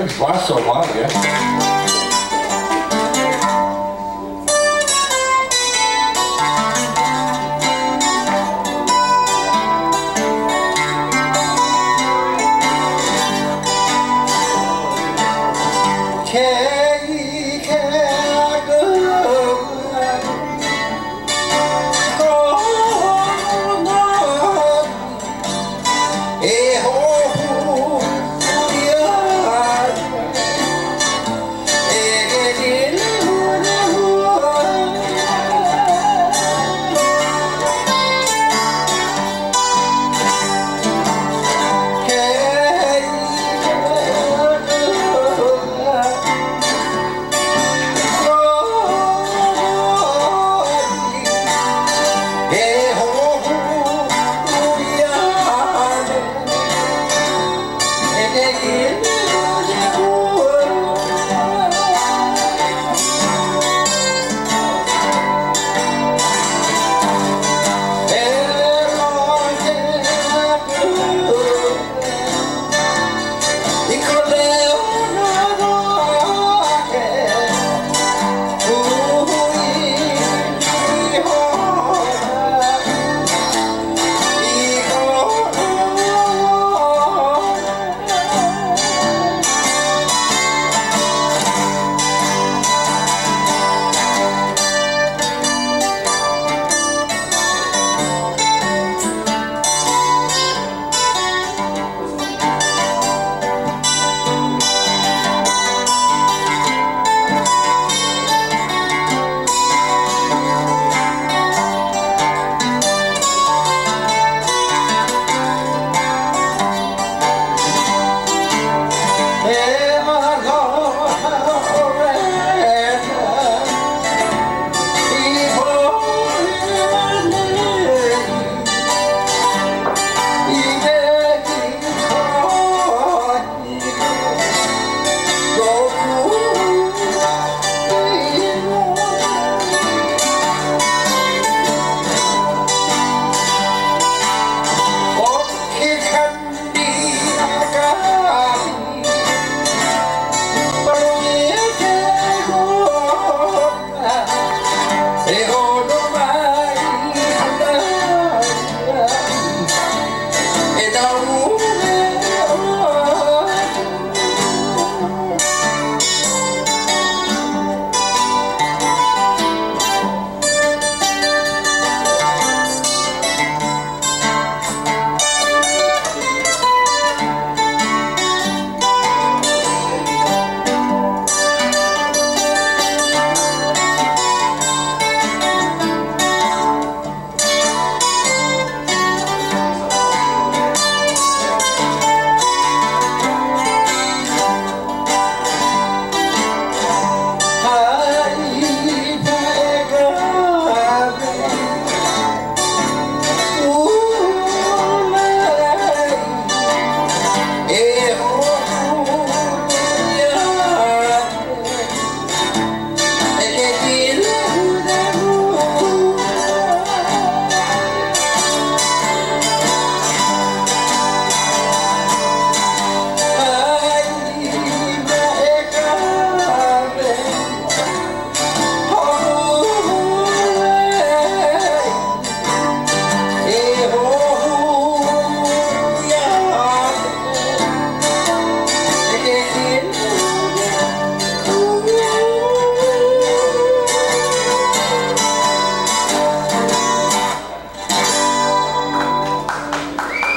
It's last so long, yeah.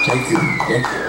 Thank you. Thank you.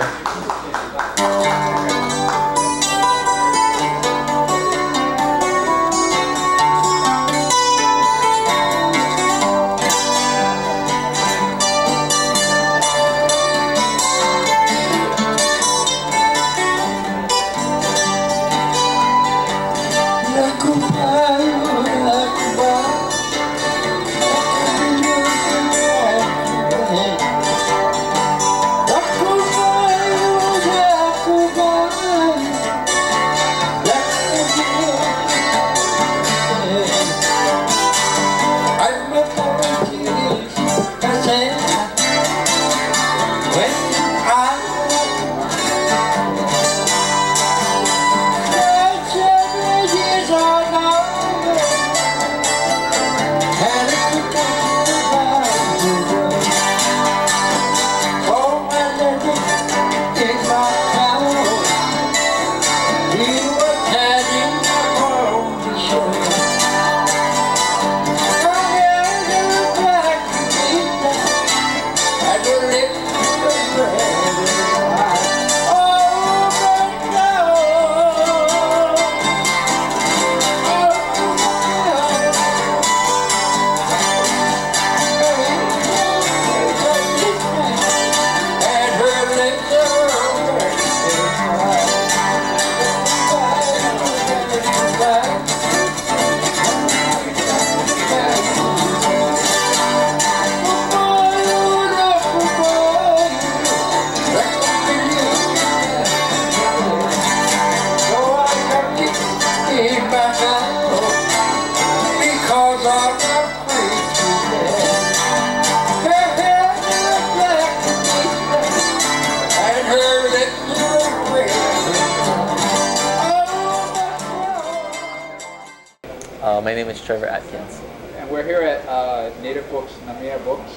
My name is Trevor Atkins. And we're here at Native Books, Na Mea Books.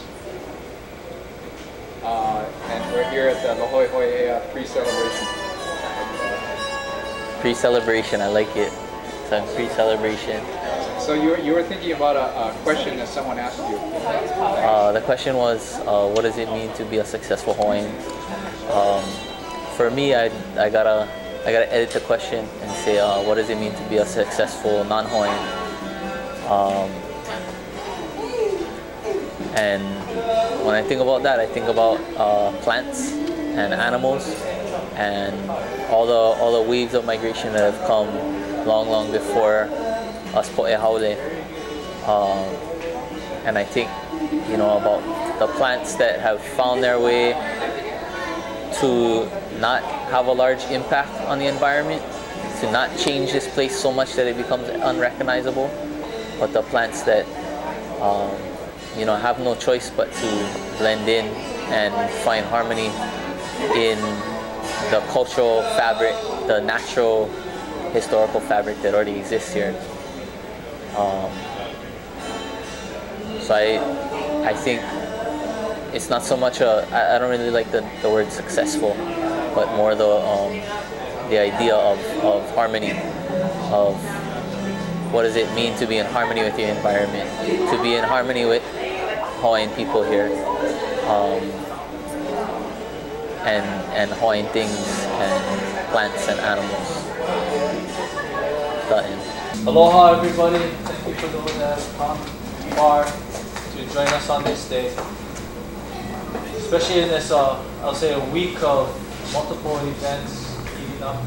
And we're here at the Hoihoi Ea pre-celebration. Pre-celebration, I like it. So pre-celebration. So you were thinking about a question that someone asked you. The question was, what does it mean to be a successful Hawaiian? For me, I gotta edit the question and say, what does it mean to be a successful non-Hawaiian? And when I think about that, I think about plants and animals and all the waves of migration that have come long before us po'e haole. And I think, about the plants that have found their way to not have a large impact on the environment, to not change this place so much that it becomes unrecognizable, but the plants that have no choice but to blend in and find harmony in the cultural fabric, the natural historical fabric that already exists here. So I think it's not so much I don't really like the word successful, but more the idea of harmony, of what does it mean to be in harmony with your environment, to be in harmony with Hawaiian people here, and Hawaiian things and plants and animals. The end. Aloha everybody, thank you for those that have come far to join us on this day. Especially in this, I'll say a week of multiple events leading up to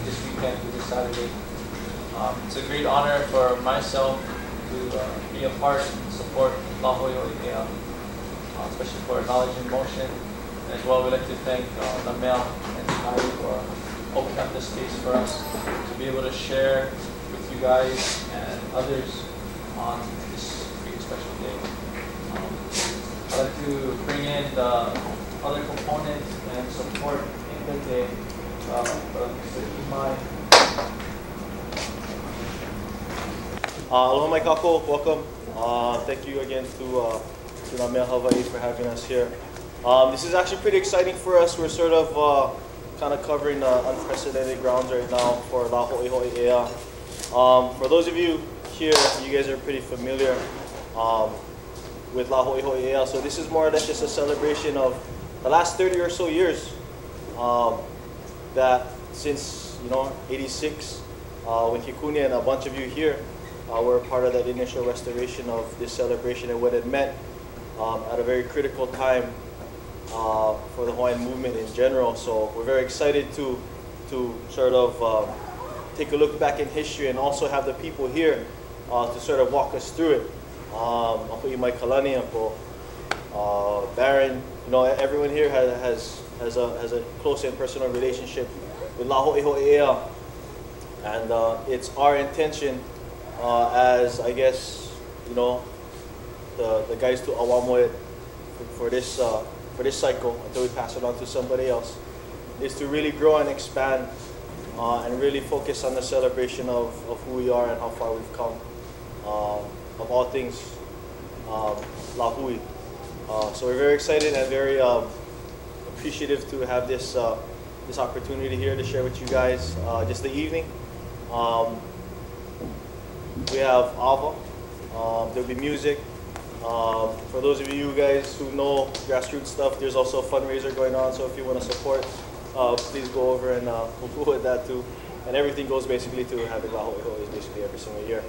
this weekend, to this Saturday. It's a great honor for myself to be a part and support Na Hoihoi Ea, especially for Knowledge in Motion. And as well, we'd like to thank Na Mea and Hawaii for opening up this space for us to be able to share with you guys and others on this great special day. I'd like to bring in the other components and support in the day, Mr. Imai. Aloha mai kako, welcome. Thank you again to Na Mea Hawaii for having us here. This is actually pretty exciting for us. We're sort of kind of covering unprecedented grounds right now for La Hoihoi Ea. For those of you here, you guys are pretty familiar with La Hoihoi Ea. So this is more or less just a celebration of the last 30 or so years that since, 86, when Hikuni and a bunch of you here were part of that initial restoration of this celebration and what it meant at a very critical time for the Hawaiian movement in general. So we're very excited to sort of take a look back in history and also have the people here to sort of walk us through it. Ako Imai Kalani, ako Baron, everyone here has a close and personal relationship with La Hoihoi Ea, and it's our intention as, I guess, the guys to awamo it for this cycle until we pass it on to somebody else, is to really grow and expand and really focus on the celebration of who we are and how far we've come. Of all things, La Hui. So we're very excited and very appreciative to have this opportunity here to share with you guys just the evening. We have Ava. There'll be music. For those of you guys who know grassroots stuff, there's also a fundraiser going on. So if you want to support, please go over and we'll with that too. And everything goes basically to having La Hoihoi basically every single year.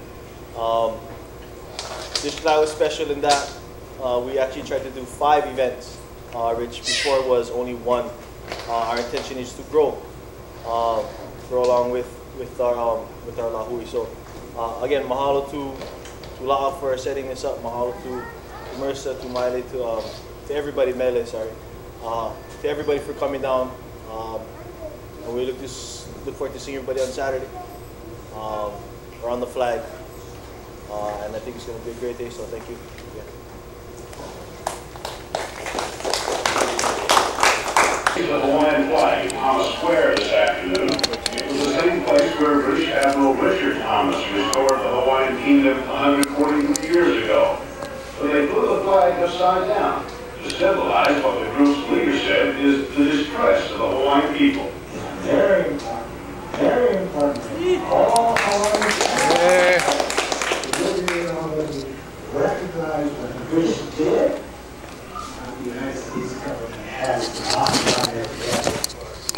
This July was special in that we actually tried to do 5 events, which before was only 1. Our intention is to grow along with our La Hui. So again, mahalo to La'a for setting this up. Mahalo to Mersa, to Maile, to everybody, Mele, sorry, to everybody for coming down. And we look forward to seeing everybody on Saturday around the flag. And I think it's going to be a great day, so thank you. The Hawaiian flag on the square this afternoon. It was the same place where British Admiral Richard Thomas restored kingdom 143 years ago. So they flew the flag upside down to symbolize what the group's leader said is the distress of the Hawaiian people. Very important. Very important. All Hawaiians recognize what the British did, and the United States government has not done it.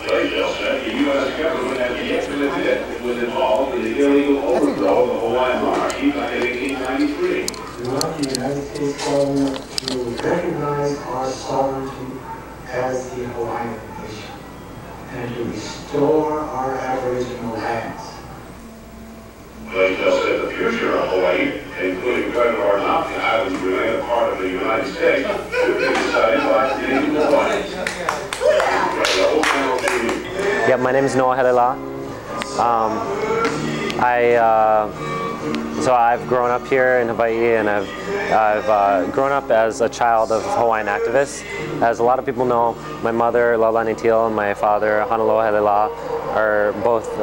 Blaisdell said the U.S. government has yet to admit it was involved in the illegal overthrow of the Hawaiian monarchy back in 1893. We want the United States government to recognize our sovereignty as the Hawaiian nation and to restore our Aboriginal lands. Blaisdell said the future of Hawaii, including whether or not the islands remain a part of the United States, should be decided by the native Hawaiians. Yep, my name is Hoihoi Ea. So I've grown up here in Hawaii, and I've grown up as a child of Hawaiian activists. As a lot of people know, my mother, Laulani Teal, and my father, Hoihoi Ea, are both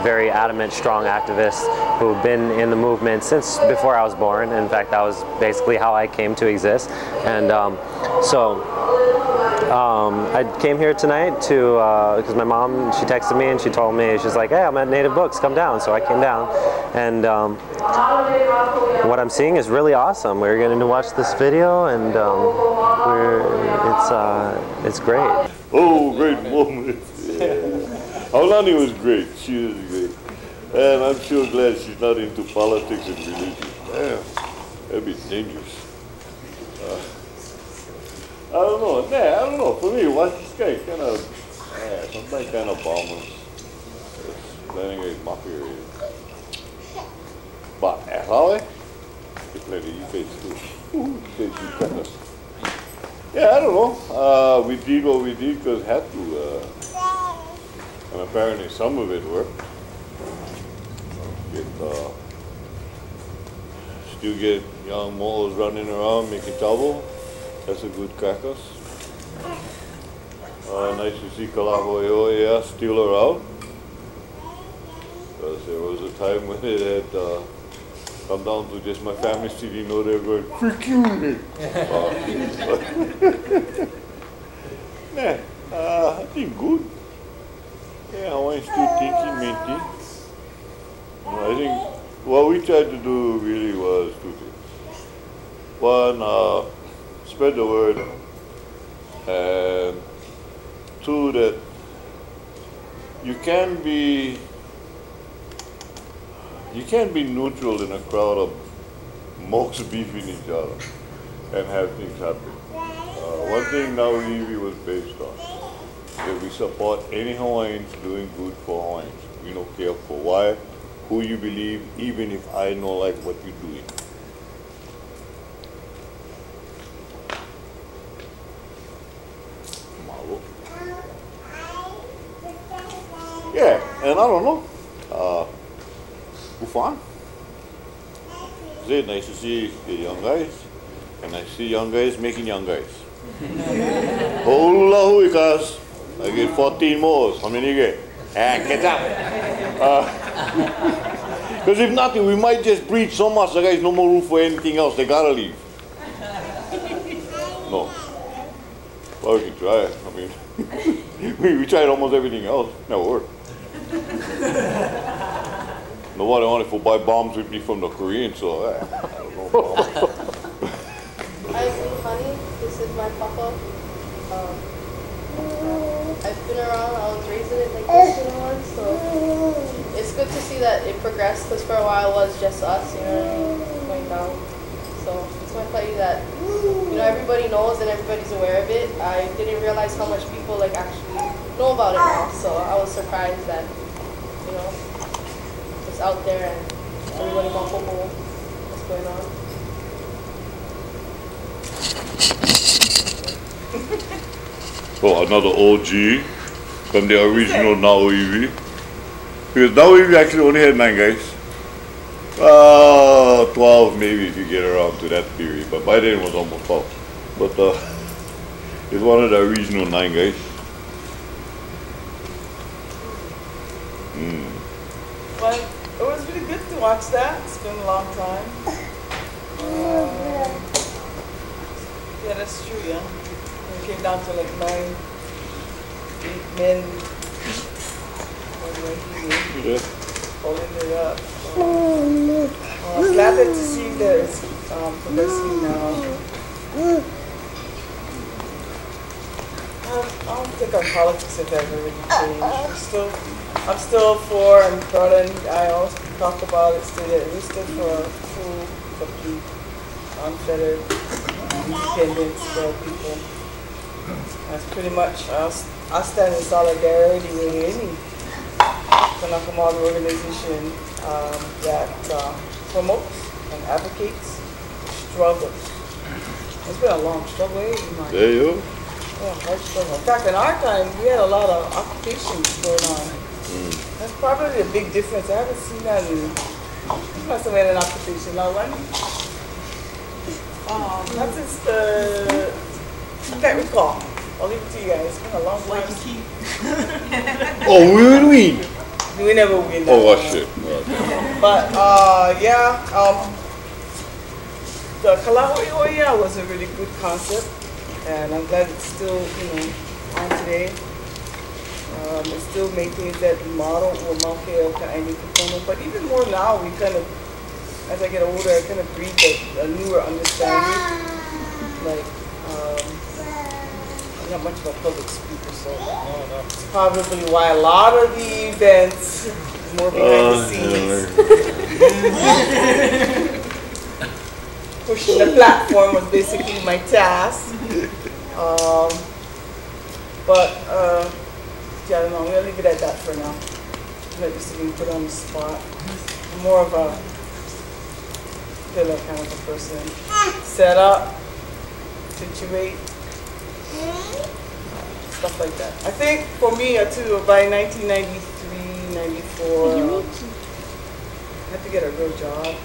very adamant, strong activists who've been in the movement since before I was born. In fact, that was basically how I came to exist. And I came here tonight to, because my mom, she texted me and she told me, she's like, hey, I'm at Native Books, come down. So I came down, and what I'm seeing is really awesome. We're getting to watch this video, and it's great. Oh, great moment. Aulani was great. She was great. And I'm sure glad she's not into politics and religion. Damn, that'd be dangerous. I don't know. Nah, I don't know. For me, watch this guy kind of, sometimes kind of bombers. Planning a mafia. But as always, it's like you guys too. Yeah, I don't know. We did what we did because had to. And apparently some of it worked. Still get young mohos running around making trouble. That's a good carcass. Nice to see Hoihoi Ea still around. Because there was a time when it had come down to just my family sitting over there going, freak you! Nah, I think good. Yeah, Hawaiians still thinking, maintain. I think what we tried to do really was two things. One, spread the word, and two, that you can't be neutral in a crowd of monks beefing each other and have things happen. One thing Na Mea was based on, that we support any Hawaiians doing good for Hawaiians. We don't care for why, who you believe, even if I don't like what you're doing. Yeah, and I don't know. Fun. It's nice to see the young guys, and I see young guys making young guys. Hola huikas. I get 14 more. How many you get? Catch up. Because if nothing, we might just preach so much the guys no more room for anything else. They gotta leave. No. Well, we can try. I mean, we tried almost everything else. Never worked. Nobody wanted to buy bombs with me from the Koreans, so I don't know. Hi, honey. This is my papa. I've been around. I was raised in it like this, so it's good to see that it progressed. Because for a while it was just us, you know what I mean, going down. So it's my pleasure that everybody knows and everybody's aware of it. I didn't realize how much people like actually know about it now. So I was surprised that it's out there and everybody wants to know what's going on. Oh, another OG from the original Na Mea. Because Na Mea actually only had 9 guys. 12 maybe if you get around to that period, but by then it was almost 12. But it's one of the original 9 guys. it was really good to watch that. It's been a long time. Yeah, that's true, yeah. It came down to like 9, 8 men. Yeah. Holding it up. I was glad to see that it's progressing now. I don't think our politics have ever really changed. I'm still for, and brother and I always talk about it, still that we're still for full, complete, unfettered independence for people. That's pretty much us. I stand in solidarity with any Kanaka organization that promotes and advocates struggles. It's been a long struggle, There you go. Yeah, hard struggle. In fact, in our time, we had a lot of occupations going on. That's probably a big difference. I haven't seen that in. You must have had an occupation now, right? Not since the. I can't recall. I'll leave it to you guys. It's been a long time. Oh, we win. We never win. Oh, shit. But yeah, the Hoihoi Ea was a really good concept, and I'm glad it's still on today. It still maintains that model or Mankeo Ka'aini component, but even more now, we kind of, as I get older, I kind of breathe a newer understanding. Like, I'm not much of a public speaker, so it's probably why a lot of the events is more behind the scenes. Pushing the platform was basically my task. Yeah, I don't know, I'm going to leave it at that for now. I'm not used to being put on the spot. I'm more of a pillar kind of a person. Set up, situate, stuff like that. I think for me, too, by 1993, 94, I had to get a real job.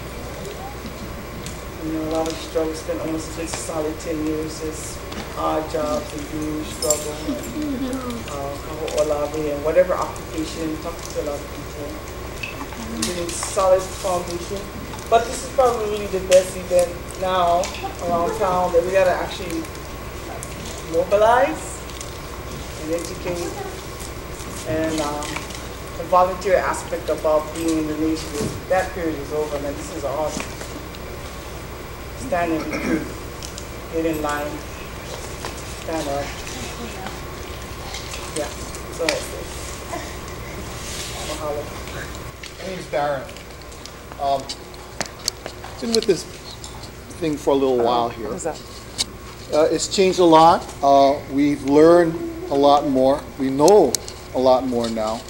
A lot of struggle, spent almost a solid 10 years just odd jobs and doing struggle and whatever occupation, talking to a lot of people, getting solid foundation. But this is probably really the best event now around town that we gotta actually mobilize and educate, and the volunteer aspect about being in the nation, that period is over, man. This is awesome. Stand and recruit. Get in line. Stand up. Yeah, so that's it. Mahalo. My name's Barron. Been with this thing for a little while here. What's that? It's changed a lot. We've learned a lot more. We know a lot more now.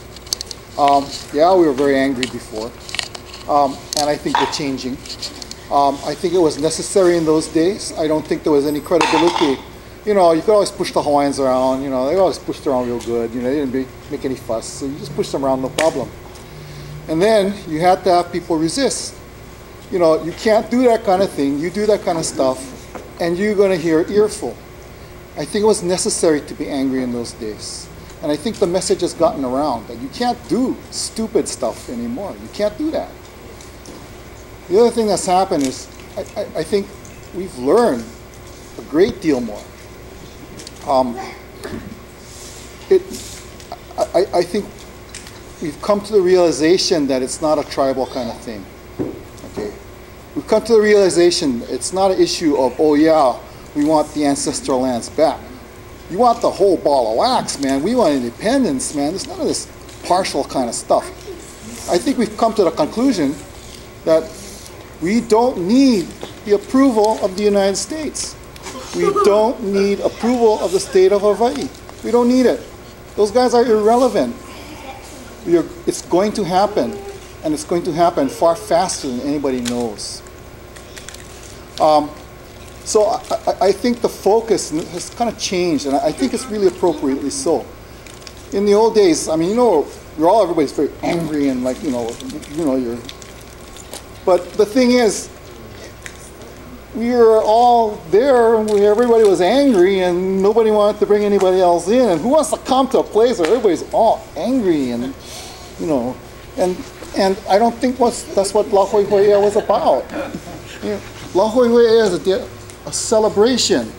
Yeah, we were very angry before. And I think we're changing. I think it was necessary in those days. I don't think there was any credibility. You could always push the Hawaiians around. They always pushed around real good. They didn't make any fuss. So you just pushed them around, no problem. And then you had to have people resist. You can't do that kind of thing. You do that kind of stuff, and you're going to hear an earful. I think it was necessary to be angry in those days. And I think the message has gotten around that you can't do stupid stuff anymore. You can't do that. The other thing that's happened is I think we've learned a great deal more. I think we've come to the realization that it's not a tribal kind of thing. Okay, we've come to the realization it's not an issue of, oh yeah, we want the ancestral lands back. You want the whole ball of wax, man. We want independence, man. There's none of this partial kind of stuff. I think we've come to the conclusion that we don't need the approval of the United States. We don't need approval of the state of Hawaii. We don't need it. Those guys are irrelevant. It's going to happen, and it's going to happen far faster than anybody knows. So I think the focus has kind of changed, and I think it's really appropriately so. In the old days, I mean, everybody's very angry and like, you're. But the thing is, we were all there, and everybody was angry, and nobody wanted to bring anybody else in. And who wants to come to a place where everybody's all angry and, And I don't think that's what La Hoihoi Ea was about. You know, La Hoihoi Ea is a celebration.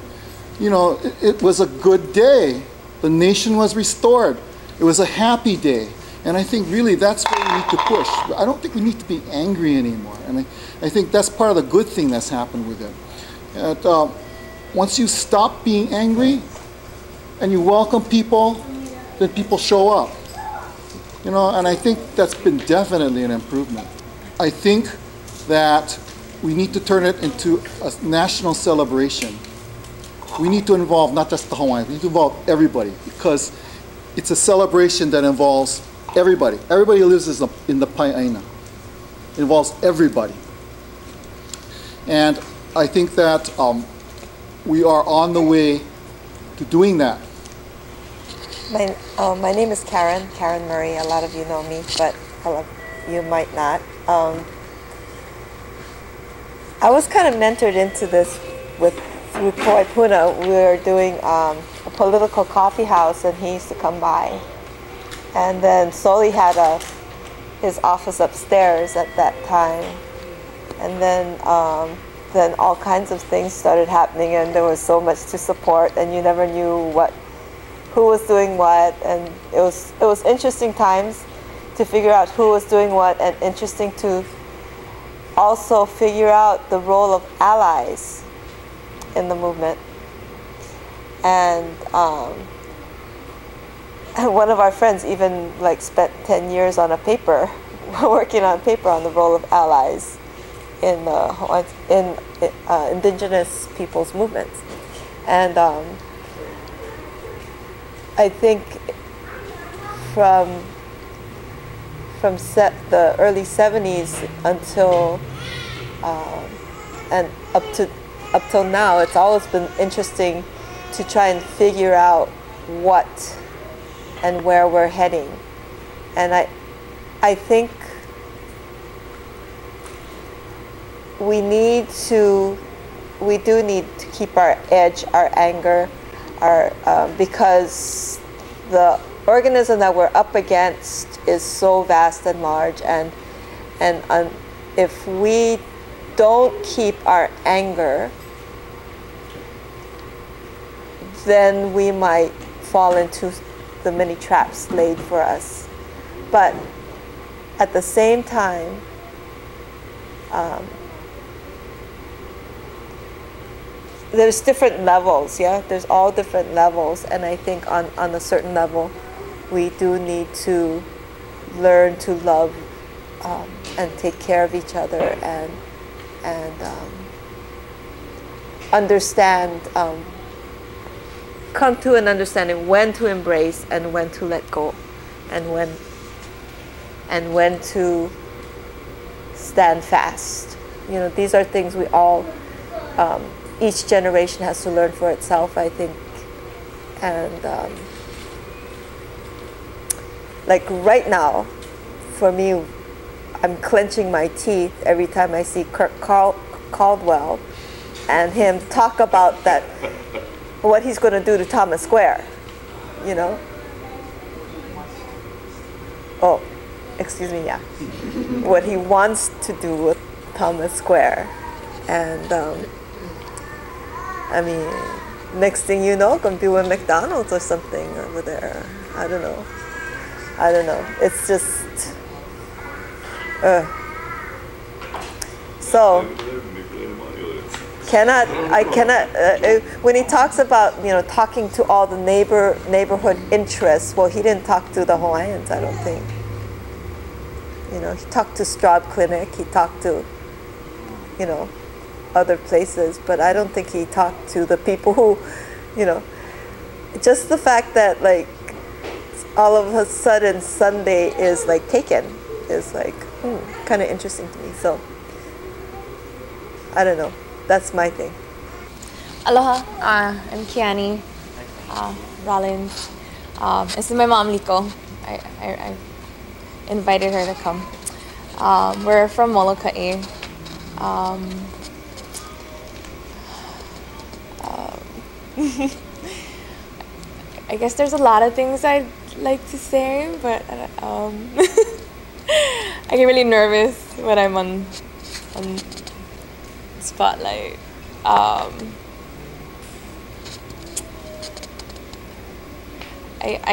You know, it was a good day. The nation was restored. It was a happy day. And I think really that's where we need to push. I don't think we need to be angry anymore. And I think that's part of the good thing that's happened with it. And, once you stop being angry and you welcome people, then people show up. You know, and I think that's been definitely an improvement. I think that we need to turn it into a national celebration. We need to involve not just the Hawaiians, we need to involve everybody, because it's a celebration that involves everybody. Everybody who lives in the Pai'aina. It involves everybody. And I think that we are on the way to doing that. My name is Karen Murray. A lot of you know me, but a lot of you might not. I was kind of mentored into this through Poi Puna. We were doing a political coffee house, and he used to come by. And then Soli had his office upstairs at that time. And then all kinds of things started happening, and there was so much to support, and you never knew who was doing what, and it was interesting times to figure out who was doing what, and interesting to also figure out the role of allies in the movement. And one of our friends even spent 10 years on a paper, working on paper on the role of allies in indigenous people's movements. And I think from the early 70s until and up till now, it's always been interesting to try and figure out what and where we're heading. And I think we do need to keep our edge, our anger, because the organism that we're up against is so vast and large, and if we don't keep our anger, then we might fall into the many traps laid for us. But at the same time, there's different levels, yeah? There's all different levels, and I think on a certain level, we do need to learn to love and take care of each other and understand, come to an understanding when to embrace and when to let go, and when to stand fast. You know, these are things we all, each generation has to learn for itself, I think. And like right now, for me, I'm clenching my teeth every time I see Kirk Caldwell and him talk about that, what he's going to do to Thomas Square, you know? Oh, excuse me, yeah. What he wants to do with Thomas Square. And I mean, next thing you know, going to be with McDonald's or something over there. I don't know. It's just, so I cannot. When he talks about, you know, talking to all the neighborhood interests, well, he didn't talk to the Hawaiians, I don't think. You know, he talked to Straub Clinic. He talked to, you know, other places, but I don't think he talked to the people who, you know, just the fact that like all of a sudden Sunday is like taken is like kind of interesting to me. So I don't know. That's my thing. Aloha, I'm Kiani Rollins. This is my mom, Liko. I invited her to come. We're from Molokai. I guess there's a lot of things I'd like to say, but I get really nervous when I'm on spotlight. I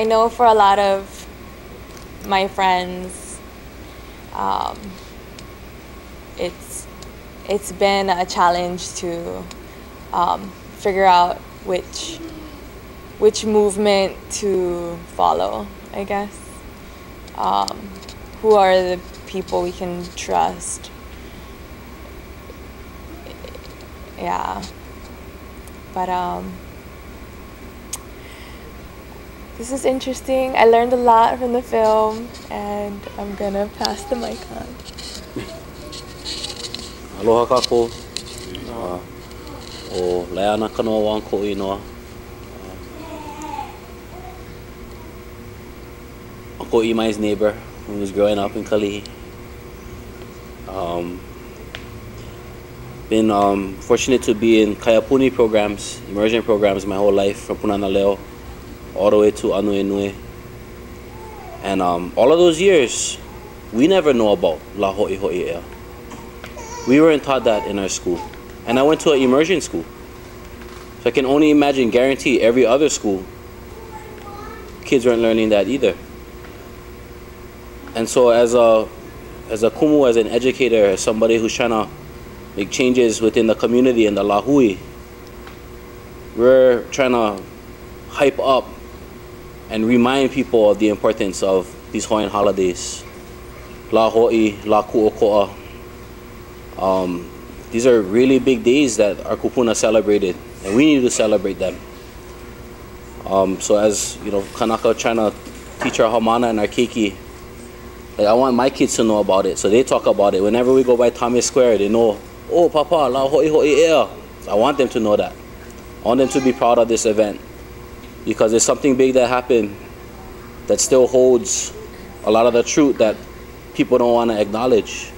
know for a lot of my friends, it's been a challenge to figure out which movement to follow, I guess. Who are the people we can trust? Yeah, but this is interesting. I learned a lot from the film, and I'm gonna pass the mic on. Aloha kako. O leana kanoa wang ko inoa. Uncle Imai's neighbor who was growing up in Kalihi. Been fortunate to be in Kaiapuni programs, immersion programs my whole life, from Punana Leo all the way to Anuenue. And all of those years, we never know about La Hoihoi Ea. We weren't taught that in our school. And I went to an immersion school. So I can only imagine, guarantee every other school, kids weren't learning that either. And so as a kumu, as an educator, as somebody who's trying to make changes within the community and the lahui, we're trying to hype up and remind people of the importance of these Hawaiian holidays. La Ho'i, La Ku'oko'a. These are really big days that our kupuna celebrated, and we need to celebrate them. So as you know, Kanaka trying to teach our Hamana and our Keiki, like I want my kids to know about it, so they talk about it. Whenever we go by Thomas Square, they know, oh, Papa, La Hoihoi Ea. So I want them to know that. I want them to be proud of this event, because there's something big that happened that still holds a lot of the truth that people don't want to acknowledge.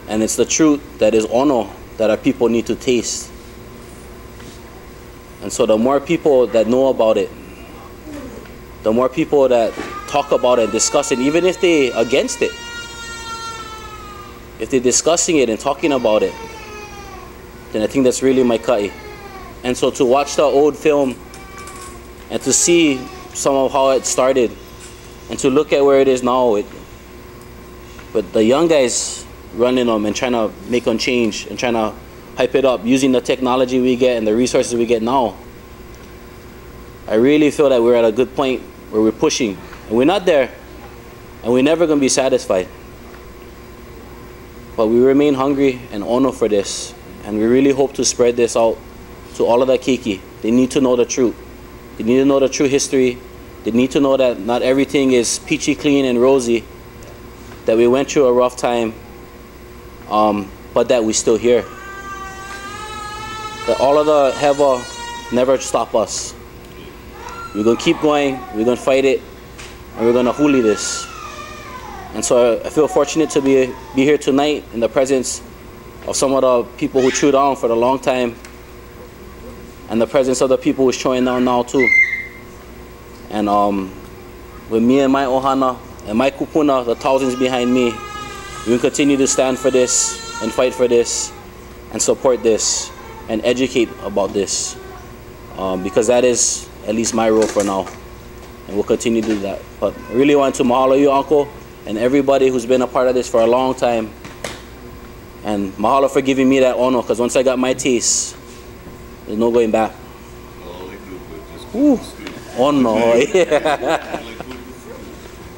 And it's the truth that is ono that our people need to taste. And so the more people that know about it, the more people that talk about it, discuss it, even if they against it, if they're discussing it and talking about it, then I think that's really my kai. And so to watch the old film and to see some of how it started and to look at where it is now, but the young guys running them and trying to make them change and trying to hype it up using the technology we get and the resources we get now, I really feel that we're at a good point where we're pushing, and we're not there, and we're never going to be satisfied. But we remain hungry and ono for this, and we really hope to spread this out to all of the keiki. They need to know the truth. They need to know the true history. They need to know that not everything is peachy clean and rosy, that we went through a rough time, but that we're still here. That all of the heva never stop us. We're going to keep going, we're going to fight it, and we're going to huli this. And so I feel fortunate to be here tonight in the presence of some of the people who chewed on for a long time, and the presence of the people who's chewing down now too. And with me and my ohana and my kupuna, the thousands behind me, we will continue to stand for this and fight for this and support this and educate about this, because that is at least my role for now, and we'll continue to do that. But I really want to mahalo you, Uncle, and everybody who's been a part of this for a long time, and mahalo for giving me that ono, because once I got my taste, there's no going back. Ooh, ono, yeah.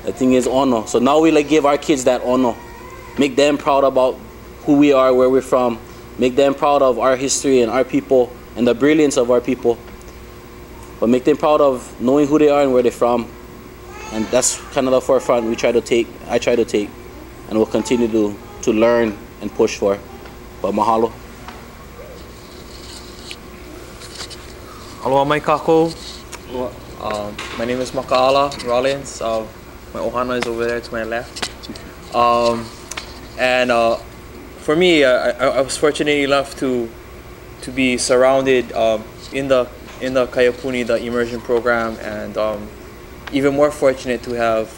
The thing is ono. So now we like give our kids that ono, make them proud about who we are, where we're from, make them proud of our history and our people and the brilliance of our people, but make them proud of knowing who they are and where they're from. And that's kind of the forefront we try to take, I try to take, and we'll continue to learn and push for. But mahalo. Aloha mai kākou. My name is Makaala Rollins. My ohana is over there to my left. For me, I was fortunate enough to be surrounded in the Kaiapuni, the immersion program, and even more fortunate to have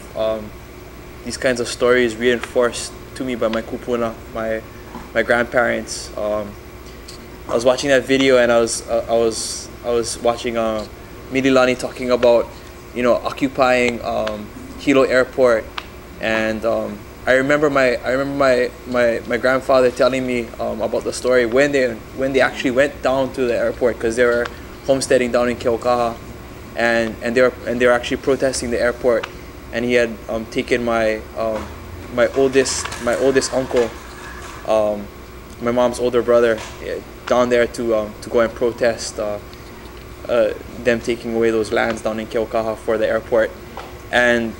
these kinds of stories reinforced to me by my kupuna, my grandparents. I was watching that video, and I was watching Mililani talking about, you know, occupying Hilo Airport, and I remember my grandfather telling me about the story when they actually went down to the airport, because they were homesteading down in Keaukaha, and they were actually protesting the airport, and he had taken my oldest uncle, my mom's older brother, down there to go and protest them taking away those lands down in Keaukaha for the airport. And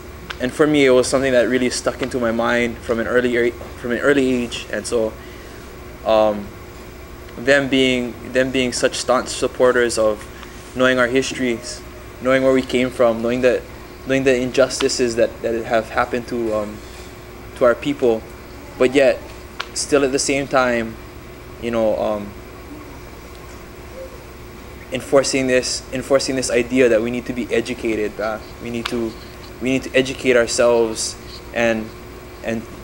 for me, it was something that really stuck into my mind from an early age. And so them being such staunch supporters of knowing our histories, knowing where we came from, knowing the injustices that have happened to our people, but yet still at the same time, you know, enforcing this idea that we need to be educated. We need to educate ourselves, and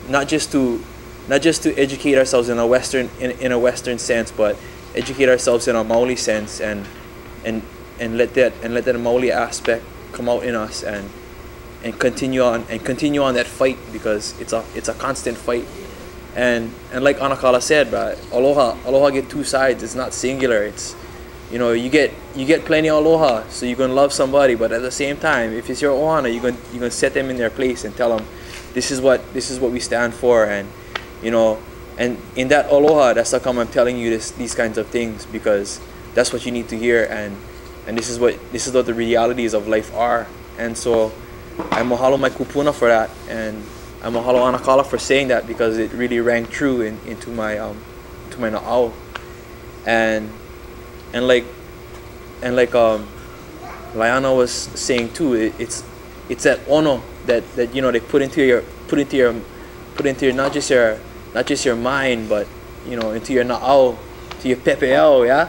not just to educate ourselves in a Western sense, but educate ourselves in a Maoli sense, and let that Maoli aspect come out in us, and continue on that fight, because it's a constant fight. And like Anakala said, aloha get two sides. It's not singular. It's, you know, you get plenty of aloha, so you're gonna love somebody, but at the same time, if it's your ohana, you're gonna set them in their place and tell them, this is what we stand for. And you know, and in that aloha, that's how come I'm telling you these kinds of things, because that's what you need to hear, and this is what the realities of life are. And so I mahalo my kupuna for that, and I mahalo Anakala for saying that, because it really rang true into my na'au. And like Laiana was saying too, it's that ono that you know, they put into your not just your mind, but you know, into your na'au, to your pepe'au, yeah.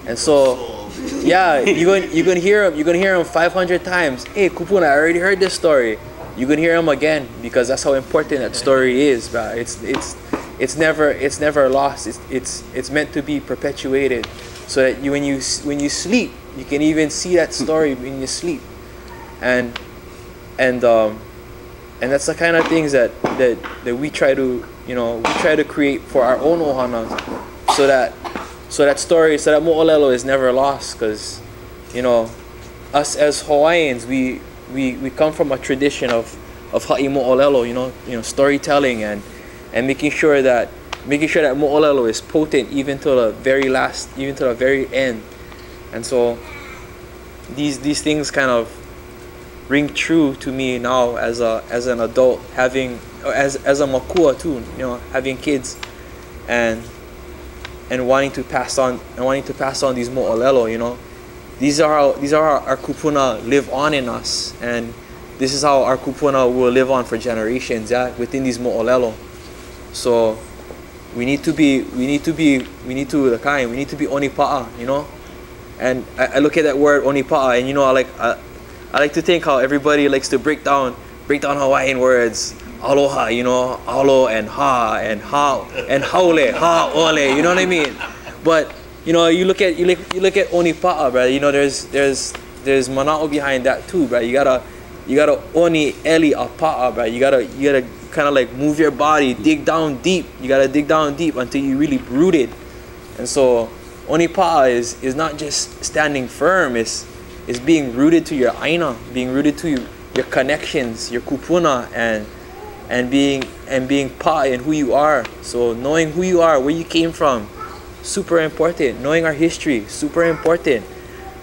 And so yeah, you're gonna hear him 500 times. Hey kupuna, I already heard this story. You can hear him again, because that's how important that story is, bro. It's never lost. It's meant to be perpetuated, so that when you sleep, you can even see that story when you sleep, and that's the kind of things that we try to create for our own ohana, so that mo'olelo is never lost. Because you know, us as Hawaiians, we come from a tradition of ha'i mo'olelo, you know, storytelling, and making sure that mo'olelo is potent even to the very end. And so these things kind of ring true to me now as an adult, having as a makua too, you know, having kids, and wanting to pass on these mo'olelo, you know. These are how our kupuna live on in us, and this is how our kupuna will live on for generations, yeah, within these mo'olelo. So we need to be onipa'a, you know. And I look at that word onipa'a, and you know, I like to think how everybody likes to break down Hawaiian words. Aloha, you know, alo and ha and haole, ha ole, you know what I mean? But you know, you look at onipa'a, bro. You know, there's mana'o behind that too, bro. You gotta oni eli apa'a, bro. You gotta kind of like move your body, dig down deep. You gotta dig down deep until you really rooted. And so onipa'a is not just standing firm. It's being rooted to your aina, being rooted to your connections, your kupuna, and being pa in who you are. So knowing who you are, where you came from, super important. Knowing our history, super important.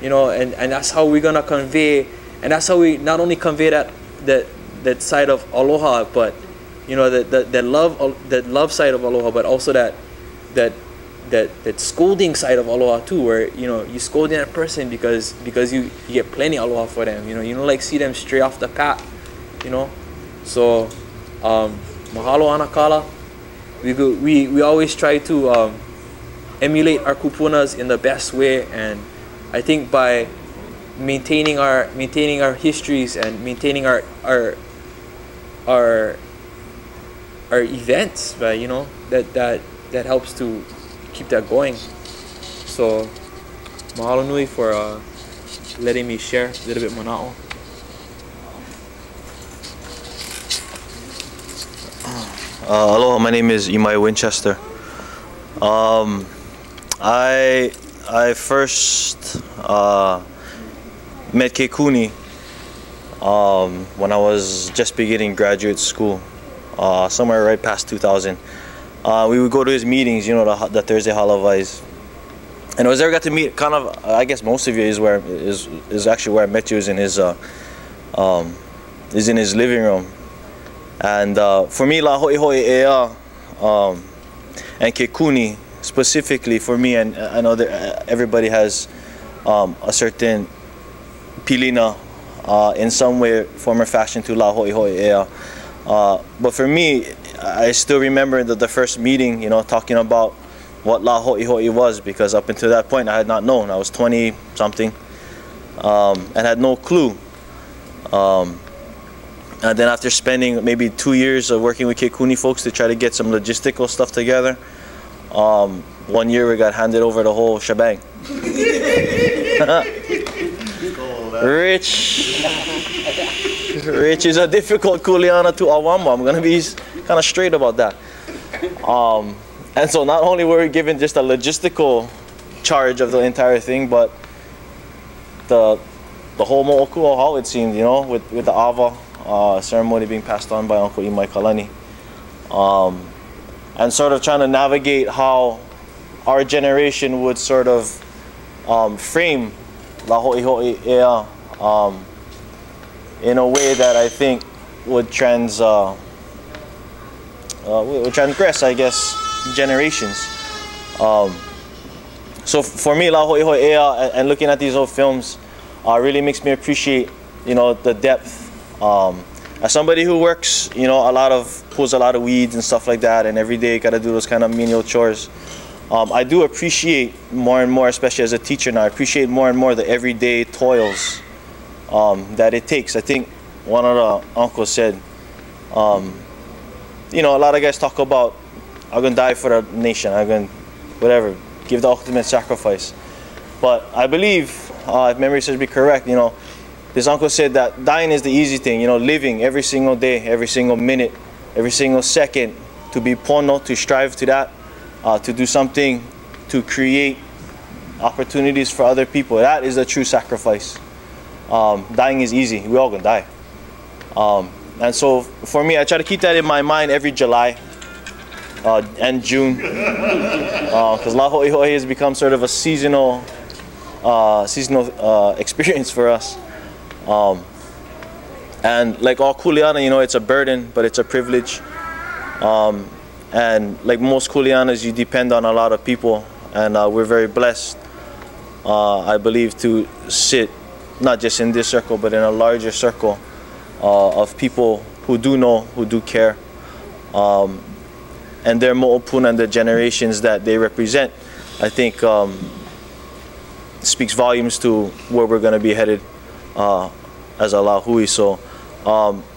You know, and that's how we're gonna convey, and that's how we not only convey that side of aloha, but you know, that love side of aloha, but also that scolding side of aloha too, where you know, you scold that person because you get plenty aloha for them. You know, you don't like see them stray off the path. You know, so mahalo Anakala. We always try to emulate our kupunas in the best way, and I think by maintaining our histories and maintaining our our events, but you know, that helps to keep that going. So mahalo nui for letting me share a little bit mana'o. Aloha, my name is Imai Winchester. I first met Kekuni when I was just beginning graduate school, somewhere right past 2000. We would go to his meetings, you know, the Thursday halavais. And I was there, got to meet kind of, I guess most of you is actually where I met you, is in his living room. And for me, La Hoihoi Ea and Kekuni specifically, for me, and I know that everybody has a certain pilina in some way, form or fashion to La Hoihoi Ea. But for me, I still remember the first meeting, you know, talking about what La Hoihoi was, because up until that point I had not known. I was 20 something and had no clue. And then after spending maybe 2 years of working with Kekuni folks to try to get some logistical stuff together, 1 year we got handed over the whole shebang. Rich is a difficult kuleana to awamba. I'm gonna be kind of straight about that. And so not only were we given just a logistical charge of the entire thing, but the whole mo'okua, how it seemed, you know, with the ava ceremony being passed on by Uncle Imai Kalani. And sort of trying to navigate how our generation would sort of frame La Hoihoi Ea in a way that I think would transgress, I guess, generations. So for me, La Hoihoi Ea and looking at these old films really makes me appreciate, you know, the depth. As somebody who works, you know, pulls a lot of weeds and stuff like that, and every day gotta do those kind of menial chores, I do appreciate more and more, especially as a teacher now, I appreciate more and more the everyday toils that it takes. I think one of the uncles said, you know, a lot of guys talk about, I'm gonna die for the nation, I'm gonna, whatever, give the ultimate sacrifice. But I believe, if memory serves me correct, you know, this uncle said that dying is the easy thing, you know, living every single day, every single minute, every single second, to be pono, to strive to that, to do something, to create opportunities for other people. That is a true sacrifice. Dying is easy, we all gonna die. And so for me, I try to keep that in my mind every July and June, because La Hoihoi has become sort of a seasonal experience for us. And like all kuleana, you know, it's a burden, but it's a privilege. And like most kuleanas, you depend on a lot of people, and we're very blessed, I believe, to sit not just in this circle, but in a larger circle of people who do know, who do care, and their mo'opuna and the generations that they represent, I think speaks volumes to where we're going to be headed as a lahui. So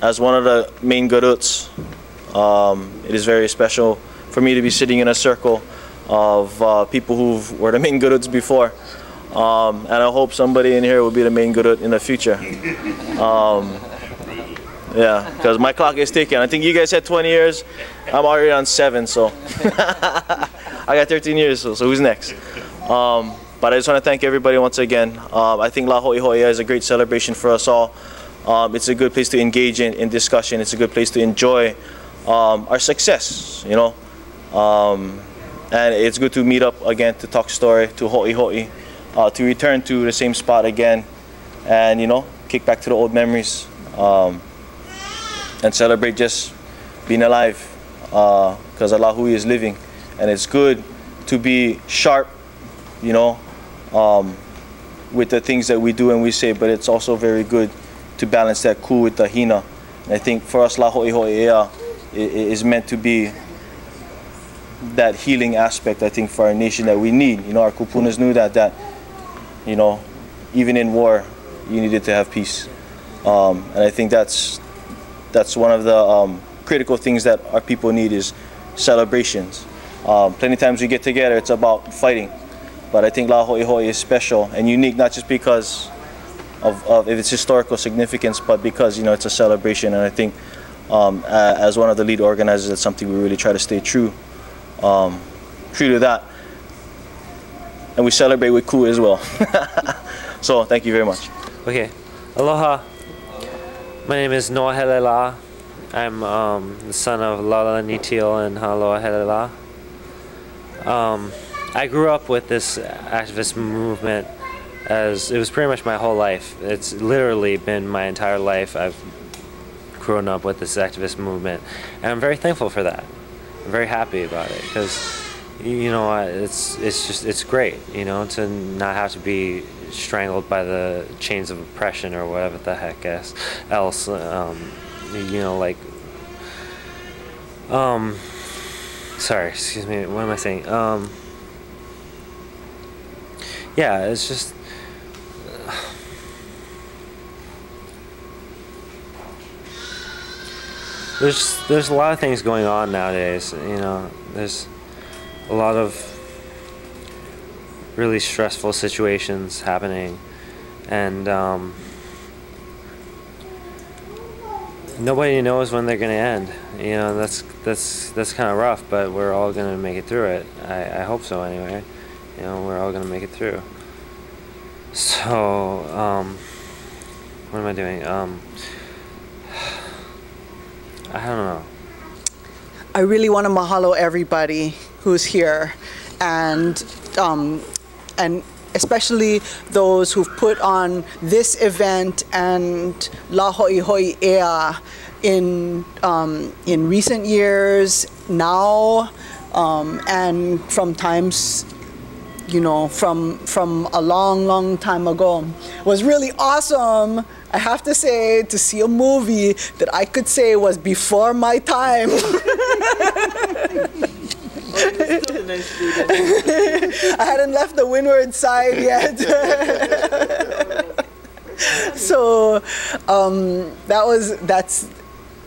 as one of the main garuts, it is very special for me to be sitting in a circle of people who were the main garuts before, and I hope somebody in here will be the main garut in the future. Yeah, because my clock is ticking. I think you guys had 20 years. I'm already on 7, so I got 13 years, so who's next? But I just want to thank everybody once again. I think La Hoihoi Ea is a great celebration for us all. It's a good place to engage in discussion. It's a good place to enjoy our success, you know. And it's good to meet up again, to talk story, to ho'i, to return to the same spot again, and, you know, kick back to the old memories, and celebrate just being alive, because Allah Hui is living. And it's good to be sharp, you know, with the things that we do and we say, but it's also very good to balance that ku with the hina. And I think for us, La Hoihoi Ea is meant to be that healing aspect, I think, for our nation that we need. You know, our kupunas knew that, you know, even in war, you needed to have peace. And I think that's that's one of the critical things that our people need is celebrations. Plenty of times we get together, it's about fighting. But I think La Hoihoi is special and unique, not just because of its historical significance, but because, you know, it's a celebration. And I think as one of the lead organizers, that's something we really try to stay true to that. And we celebrate with ku as well. So thank you very much. Okay, aloha. My name is Noa Helela. I'm the son of Lala Nitiel and Haloa Helela. I grew up with this activist movement as it was pretty much my whole life. It's literally been my entire life. I've grown up with this activist movement, and I'm very thankful for that. I'm very happy about it because, you know, it's great, you know, to not have to be strangled by the chains of oppression or whatever the heck else. You know, like, sorry, excuse me, what am I saying? Yeah, it's just, there's a lot of things going on nowadays, you know. There's a lot of really stressful situations happening, and nobody knows when they're gonna end. You know, that's kind of rough, but we're all gonna make it through it. I hope so, anyway. You know, we're all gonna make it through. So, what am I doing? I don't know. I really want to mahalo everybody who's here, and especially those who've put on this event and La Hoihoi Ea in recent years, now, and from times, you know, from a long time ago. It was really awesome, I have to say, to see a movie that I could say was before my time. I hadn't left the windward side yet. So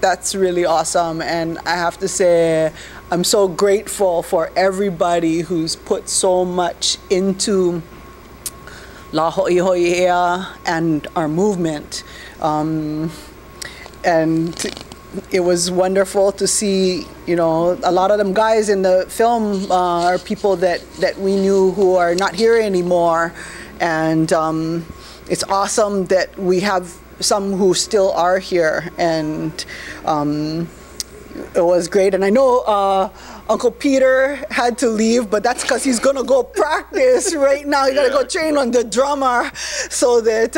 that's really awesome, and I have to say I'm so grateful for everybody who's put so much into La Hoihoi Ea and our movement. And it was wonderful to see, you know, a lot of them guys in the film are people that we knew who are not here anymore. And it's awesome that we have some who still are here. And it was great. And I know Uncle Peter had to leave, but that's because he's gonna go practice right now. He's gotta go train on the drummer so that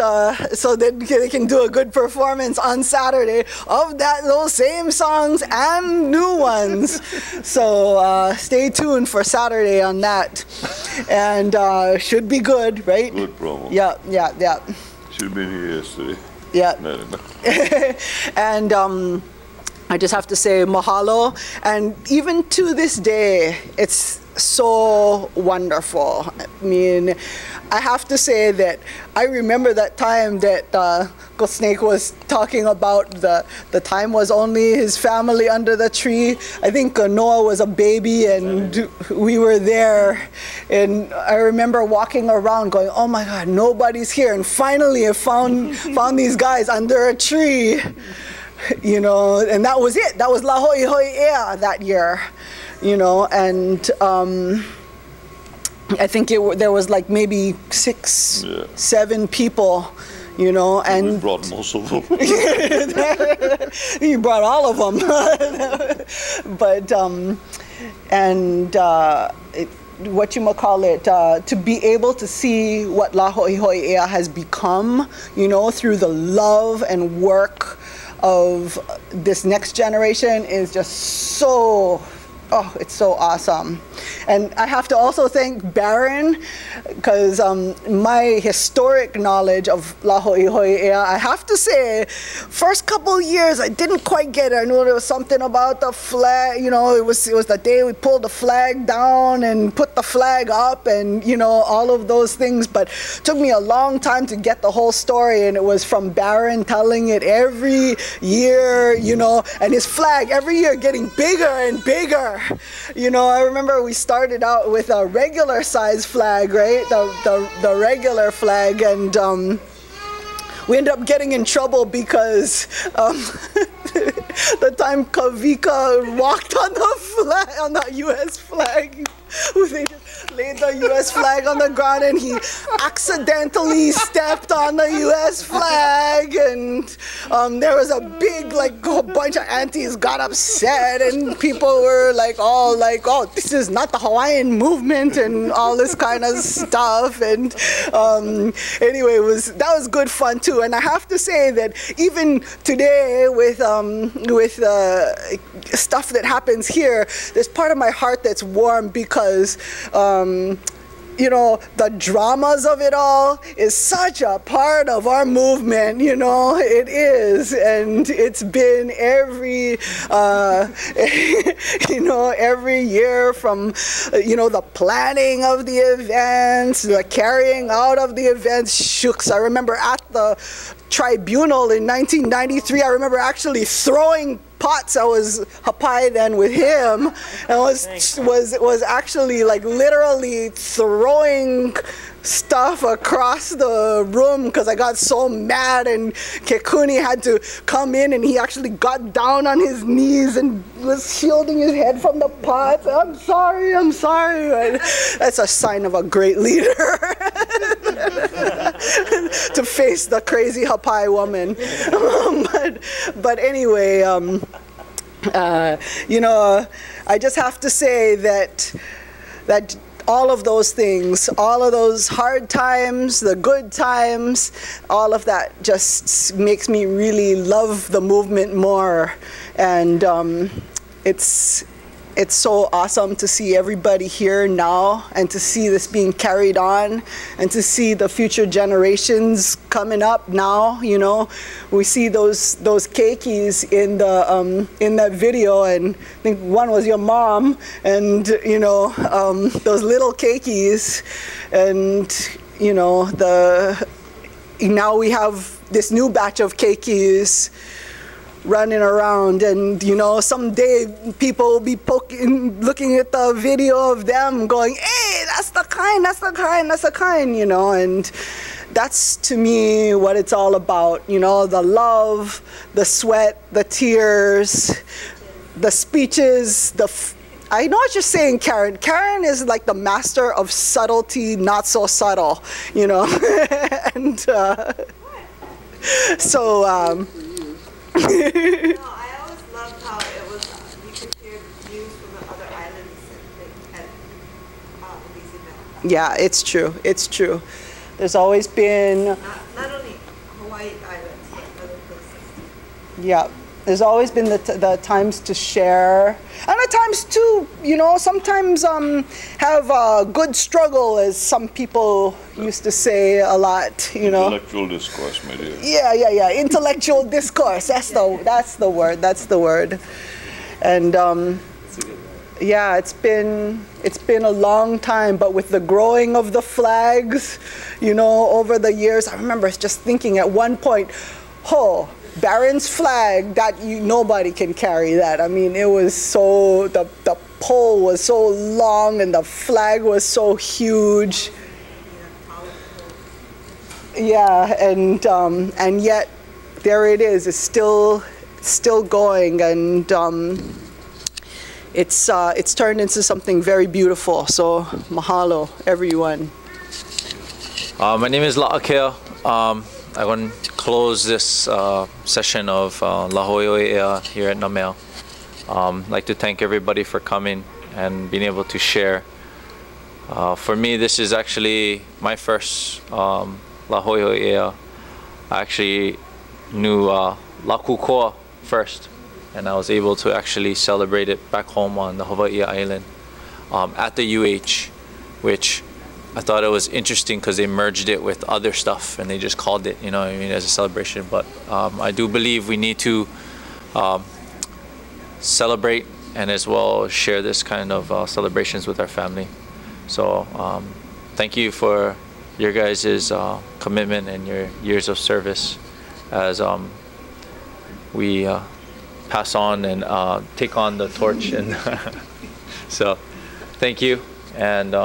they can do a good performance on Saturday of those same songs and new ones. So stay tuned for Saturday on that, and should be good, right? Good promo. Yeah. Should have been here yesterday. Yeah. And I just have to say mahalo, and even to this day, it's so wonderful. I mean, I have to say that I remember that time that Uncle Snake was talking about the time was only his family under the tree. I think Noah was a baby and we were there, and I remember walking around going, oh my God, nobody's here, and finally I found these guys under a tree. You know, and that was it. That was La Hoihoi Ea that year, you know, and I think there was like maybe 6, 7 people, you know, and we brought most of them. You brought all of them, but to be able to see what La Hoihoi Ea has become, you know, through the love and work of this next generation is just so oh, it's so awesome. And I have to also thank Baron, because my historic knowledge of La Hoihoi Ea, I have to say, first couple years I didn't quite get it. I knew there was something about the flag, you know, it was the day we pulled the flag down and put the flag up and, you know, all of those things, but it took me a long time to get the whole story, and it was from Baron telling it every year, you know, and his flag every year getting bigger and bigger. You know, I remember we started out with a regular size flag, right? The regular flag, and we ended up getting in trouble because the time Kavika walked on the flag, on the U.S. flag, they just laid the U.S. flag on the ground, and he accidentally stepped on the U.S. flag, and there was a big, like, a bunch of aunties got upset, and people were like, all like, oh, this is not the Hawaiian movement, and all this kind of stuff, and anyway, that was good fun too. And I have to say that even today with stuff that happens here, there's part of my heart that's warm because you know, the dramas of it all is such a part of our movement, you know, it is, and it's been every, you know, every year from, you know, the planning of the events, the carrying out of the events. Shucks, I remember at the tribunal in 1993, I remember actually throwing pots. I was hapai then with him, and was actually like literally throwing stuff across the room because I got so mad, and Kekuni had to come in, and he actually got down on his knees and was shielding his head from the pots. I'm sorry. And that's a sign of a great leader to face the crazy hapai woman. But anyway, you know, I just have to say that all of those things, all of those hard times, the good times, all of that just makes me really love the movement more. And it's so awesome to see everybody here now, and to see this being carried on, and to see the future generations coming up now. You know, we see those keikis in that video, and I think one was your mom, and you know, those little keikis, and you know, now we have this new batch of keikis running around, and you know, someday people will be looking at the video of them going, hey, that's the kind, you know, and that's to me what it's all about, you know, the love, the sweat, the tears, the speeches, I know what you're saying, Karen. Karen is like the master of subtlety, not so subtle, you know, and so no, I always loved how it was, you could hear views from the other islands at these events. Yeah, it's true. It's true. There's always been... Not only Hawaii Islands, but other places. Yeah. There's always been the times to share, and at times too, you know, sometimes have a good struggle, as some people used to say a lot, you know. Intellectual discourse, my dear. Yeah. Intellectual discourse. That's the word. And yeah, it's been a long time, but with the growing of the flags, you know, over the years, I remember just thinking at one point, Baron's flag, nobody can carry that. I mean, it was so, the pole was so long and the flag was so huge. Yeah, and yet there it is. It's still going, and it's turned into something very beautiful. So mahalo, everyone. My name is La'akea. I want to close this session of La Hoihoi Ea here at Na Mea. I'd like to thank everybody for coming and being able to share. For me, this is actually my first La Hoihoi Ea. I actually knew La Kukoa first, and I was able to actually celebrate it back home on the Hoihoi Ea island at the UH, which I thought it was interesting because they merged it with other stuff and they just called it, you know what I mean, as a celebration. But I do believe we need to celebrate and as well share this kind of celebrations with our family. So thank you for your guys' commitment and your years of service as we pass on and take on the torch. And so thank you, and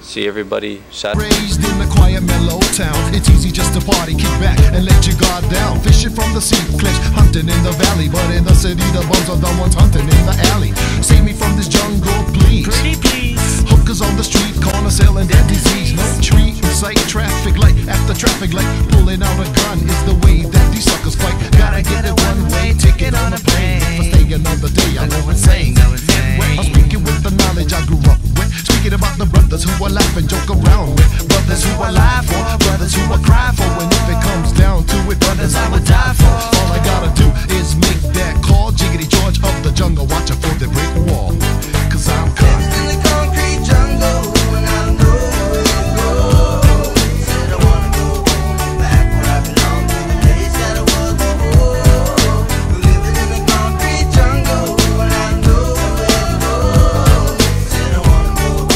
see everybody Saturday. Raised in a quiet, mellow town, it's easy just to party, kick back and let your guard down. Fishing from the sea cliffs, hunting in the valley, but in the city the bums are the ones hunting in the alley. Save me from this jungle, please. Pretty please. Hookers on the street, corner selling their disease. No tree in sight, traffic light after traffic light. Pulling out a gun is the way that these suckers fight. Gotta get a one-way ticket on a plane. For staying another day, I know it's saying. I'm speaking with the knowledge I grew up with. Speaking about the brothers who are laughing, joke around with. Brothers who I lie for, brothers who I cry for. And if it comes down to it, brothers I would die for. All I gotta do is make that call. Jiggity George of the jungle, watching for the brick wall. Cause I'm coming. In the concrete jungle, and I know where to go. Said I wanna go back where I belong, to the place that I was before. Living in the concrete jungle, and I know where to go. Said I wanna go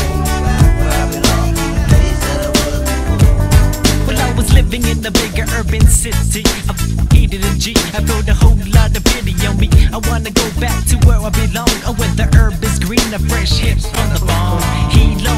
back where I belong, to the place that I was before. Well, I was living in the bigger urban city. I hated a G, I felt a whole lot of pity on me. I wanna go back to where I belong, where the herb is green, a fresh hip on the bone. Helo,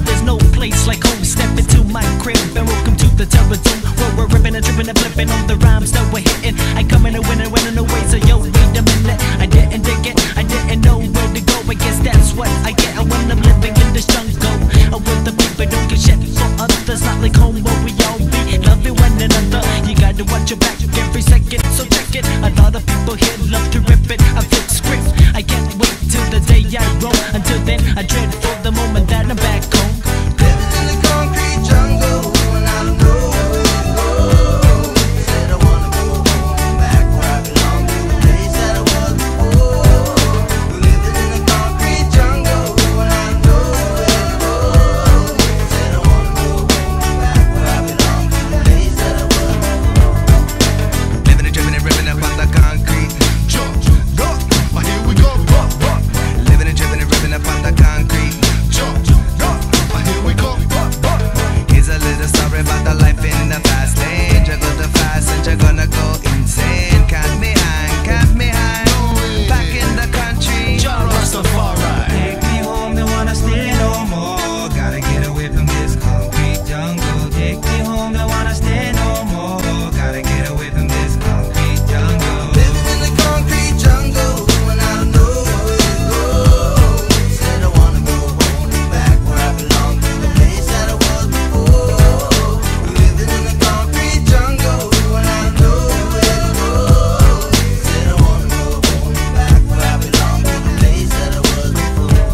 there's no place like home. Step into my crib and welcome to the terror zone, where we're ripping and tripping and flipping on the rhymes that we're hitting. I come in and win and winning away, so yo, wait a minute. I didn't dig it, I didn't know where to go. I guess that's what I get when I'm living in this jungle. Where the people don't get shit for others, not like home where we all be loving one another. You gotta watch your back every second, so check it. A lot of people here love to rip it. I flip script, I can't wait till the day I roll. Until then, I dread for the moment that I'm back home. Living in the concrete jungle, and I don't know where to go. Said I wanna go back where I belong, to the place that I was before. Living in the concrete jungle, and I don't know where to go. Said I wanna go back where I belong, to the place that I was before. Living and dripping and ripping up on the concrete. Jump, go, here we go, living and dripping and ripping up on the concrete. Jump, go, here we go, here's a little story about the life in the fast lane. Juggle the fast and you're gonna go insane. Cat me high, back in the country. John Rastafari. Take me home, don't wanna stay no more. Gotta get away from this concrete jungle. Take me home, don't wanna stay no more. Gotta get away from this concrete jungle. Living in the concrete jungle, and I don't know where to go. Said I wanna go back where I belong, to the place that I was before. Living in the concrete jungle, and I don't know where to go. Said I wanna go back where I belong, to the place that I was before.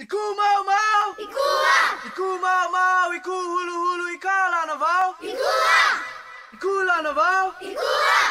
Iku mau mau, iku lah. Iku mau mau, iku hulu hulu ika lana vau. Iku lah. Iku lana vau. Iku lah.